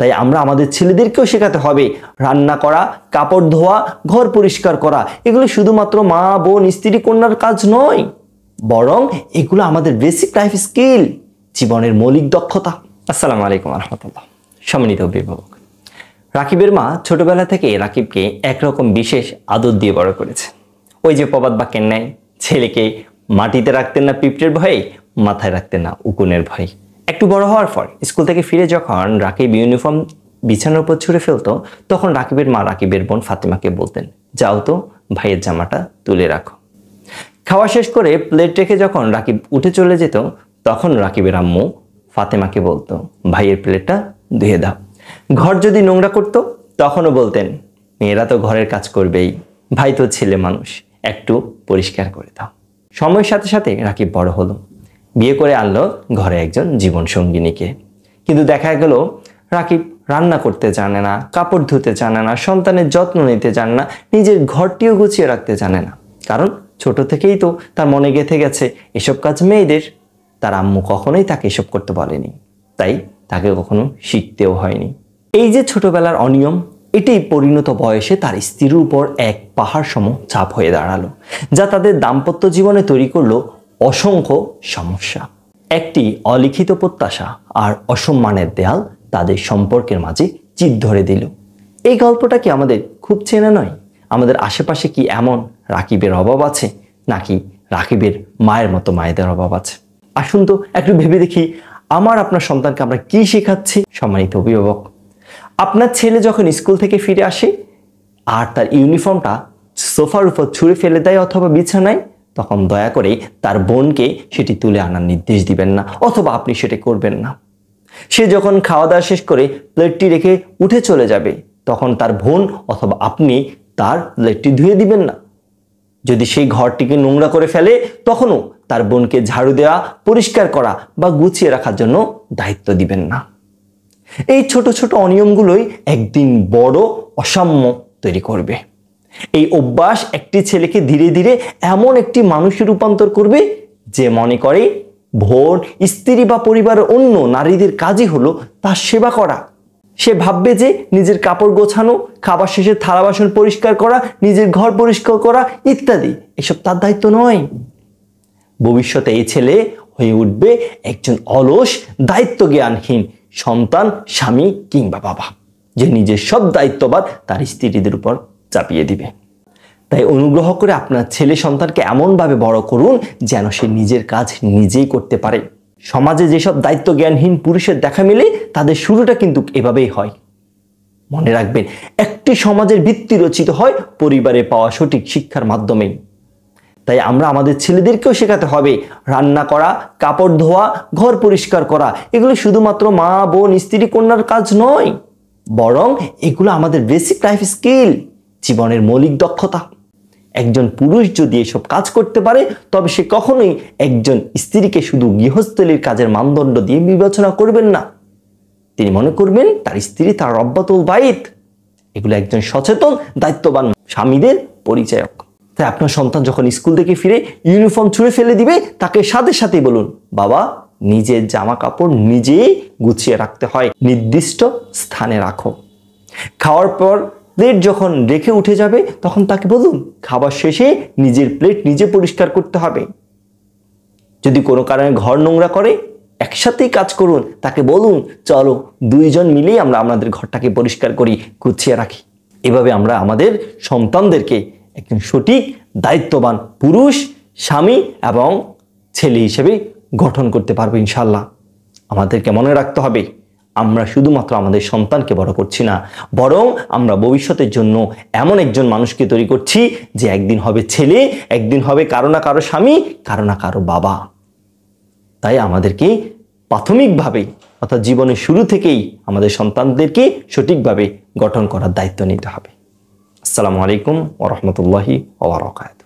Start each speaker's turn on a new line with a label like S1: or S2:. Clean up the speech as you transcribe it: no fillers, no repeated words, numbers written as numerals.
S1: তাই আমরা আমাদের ছেলেদেরকেও শেখাতে হবে রান্না করা, কাপড় ধোয়া, ঘর পরিষ্কার করা এগুলো শুধুমাত্র মা, বোন, স্ত্রী, কন্যার কাজ নয়, বরং এগুলো আমাদের বেসিক লাইফ স্কিল, জীবনের মৌলিক দক্ষতা। আসসালামু আলাইকুম ওয়া রাহমাতুল্লাহ। সম্মানিত অভিভাবক, রাকিবের মা ছোটবেলা থেকে রাকিবকে একরকম বিশেষ আদর দিয়ে বড় করেছে। ওই যে প্রবাদ বাক্যের ন্যায়, ছেলেকে মাটিতে রাখতেন না পিঁপড়ের ভয়ে, মাথায় রাখতেন না উকুনের ভয়ে। একটু বড় হওয়ার পর স্কুল থেকে ফিরে যখন রাকিব ইউনিফর্ম বিছানার উপর ছুঁড়ে ফেলতো, তখন রাকিবের মা রাকিবের বোন ফাতেমাকে বলতেন, যাও তো ভাইয়ের জামাটা তুলে রাখো। খাওয়া শেষ করে প্লেট রেখে যখন রাকিব উঠে চলে যেত, তখন রাকিবের আম্মু ফাতেমাকে বলতো, ভাইয়ের প্লেটটা ধুয়ে দাও। ঘর যদি নোংরা করতো, তখনও বলতেন, মেয়েরা তো ঘরের কাজ করবেই, ভাই তো ছেলে মানুষ, একটু পরিষ্কার করে দাও। সময়ের সাথে সাথে রাকিব বড় হলো, বিয়ে করে আনলো ঘরে একজন জীবন সঙ্গিনীকে। কিন্তু দেখা গেল রাকিব রান্না করতে জানে না, কাপড় ধুতে জানে না, সন্তানের যত্ন নিতে জানে না, নিজের ঘরটিও গুছিয়ে রাখতে জানে না। কারণ ছোট থেকেই তো তার মনে গেঁথে গেছে এসব কাজ মেয়েদের। তার আম্মু কখনোই তাকে এসব করতে বলেনি, তাই তাকে কখনো শিখতেও হয়নি। এই যে ছোটবেলার অনিয়ম, এটাই পরিণত বয়সে তার স্ত্রীর উপর এক পাহাড় সম চাপ হয়ে দাঁড়ালো, যা তাদের দাম্পত্য জীবনে তৈরি করলো অসংখ্য সমস্যা। একটি অলিখিত প্রত্যাশা আর অসম্মানের দেয়াল তাদের সম্পর্কের মাঝে চিৎ ধরে দিল। এই গল্পটা কি আমাদের খুব চেনা নয়? আমাদের আশেপাশে কি এমন রাকিবের অভাব আছে, নাকি রাকিবের মায়ের মতো মায়েদের অভাব আছে? আসুন তো একটু ভেবে দেখি, আপনার সন্তানকে আমরা কি শেখাচ্ছি। সম্মানিত অভিভাবক, আপনার ছেলে যখন স্কুল থেকে ফিরে আসে আর তার ইউনিফর্মটা সোফার উপর ছুঁড়ে ফেলে দেয় অথবা বিছানায়, তখন দয়া করে তার বোনকে সেটি তুলে আনার নির্দেশ দিবেন না, অথবা আপনি সেটা করবেন না। সে যখন খাওয়া দাওয়া শেষ করে প্লেটটি রেখে উঠে চলে যাবে, তখন তার বোন অথবা আপনি তার প্লেটটি ধুয়ে দিবেন না। যদি সেই ঘরটিকে নোংরা করে ফেলে, তখনও তার বোনকে ঝাড়ু দেওয়া, পরিষ্কার করা বা গুছিয়ে রাখার জন্য দায়িত্ব দিবেন না। এই ছোট ছোট অনিয়মগুলোই একদিন বড় অসাম্য তৈরি করবে। এই অভ্যাস একটি ছেলেকে ধীরে ধীরে এমন একটি মানুষে রূপান্তর করবে যে মনে করে বোন, স্ত্রী বা পরিবারের অন্য নারীদের কাজই হলো তার সেবা করা। সে ভাববে যে নিজের কাপড় গোছানো, খাবার শেষে থালা বাসন পরিষ্কার করা, নিজের ঘর পরিষ্কার করা ইত্যাদি এসব তার দায়িত্ব নয়। ভবিষ্যতে এই ছেলে হয়ে উঠবে একজন অলস, দায়িত্ব জ্ঞানহীন সন্তান, স্বামী কিংবা বাবা, যে নিজের সব দায়িত্বভার তার স্ত্রীদের উপর চাপিয়ে দিবে। তাই অনুগ্রহ করে আপনার ছেলে সন্তানকে এমনভাবে বড় করুন যেন সে নিজের কাজ নিজেই করতে পারে। সমাজে যেসব দায়িত্ব জ্ঞানহীন পুরুষের দেখা মেলে, তাদের শুরুটা কিন্তু এভাবেই হয়। মনে রাখবেন, একটি সমাজের ভিত্তি রচিত হয় পরিবারে পাওয়া সঠিক শিক্ষার মাধ্যমেই। তাই আমরা আমাদের ছেলেদেরকেও শেখাতে হবে রান্না করা, কাপড় ধোয়া, ঘর পরিষ্কার করা এগুলো শুধুমাত্র মা, বোন, স্ত্রী, কন্যার কাজ নয়, বরং এগুলো আমাদের বেসিক লাইফ স্কিল, জীবনের মৌলিক দক্ষতা। একজন পুরুষ যদি এসব কাজ করতে পারে, তবে সে কখনোই একজন স্ত্রীকে শুধু গৃহস্থলীর কাজের মানদণ্ড দিয়ে বিবেচনা করবেন না। তিনি মনে করবেন তার স্ত্রী তার রব্বাতুল বাইত। এগুলো একজন সচেতন, দায়িত্ববান স্বামীদের পরিচায়ক। তাই আপনার সন্তান যখন স্কুল থেকে ফিরে ইউনিফর্ম ছুঁড়ে ফেলে দিবে, তাকে সাথে সাথেই বলুন, বাবা, নিজের জামা কাপড় নিজেই গুছিয়ে রাখতে হয়, নির্দিষ্ট স্থানে রাখো। খাওয়ার পর প্লেট যখন রেখে উঠে যাবে, তখন তাকে বলুন, খাবার শেষে নিজের প্লেট নিজে পরিষ্কার করতে হবে। যদি কোনো কারণে ঘর নোংরা করে, একসাথেই কাজ করুন, তাকে বলুন, চলো দুইজন মিলেই আমরা আমাদের ঘরটাকে পরিষ্কার করি, গুছিয়ে রাখি। এভাবে আমরা আমাদের সন্তানদেরকে একজন সঠিক দায়িত্ববান পুরুষ, স্বামী এবং ছেলে হিসেবে গঠন করতে পারবো ইনশাল্লাহ। আমাদেরকে মনে রাখতে হবে, আমরা শুধুমাত্র আমাদের সন্তানকে বড় করছি না, বরং আমরা ভবিষ্যতের জন্য এমন একজন মানুষকে তৈরি করছি যে একদিন হবে ছেলে, একদিন হবে কারো না কারো স্বামী, কারো না কারো বাবা। তাই আমাদেরকে প্রাথমিকভাবে অর্থাৎ জীবনের শুরু থেকেই আমাদের সন্তানদেরকে সঠিকভাবে গঠন করার দায়িত্ব নিতে হবে। আসসালামু আলাইকুম ওয়া রাহমাতুল্লাহি ওয়া বারাকাতুহু।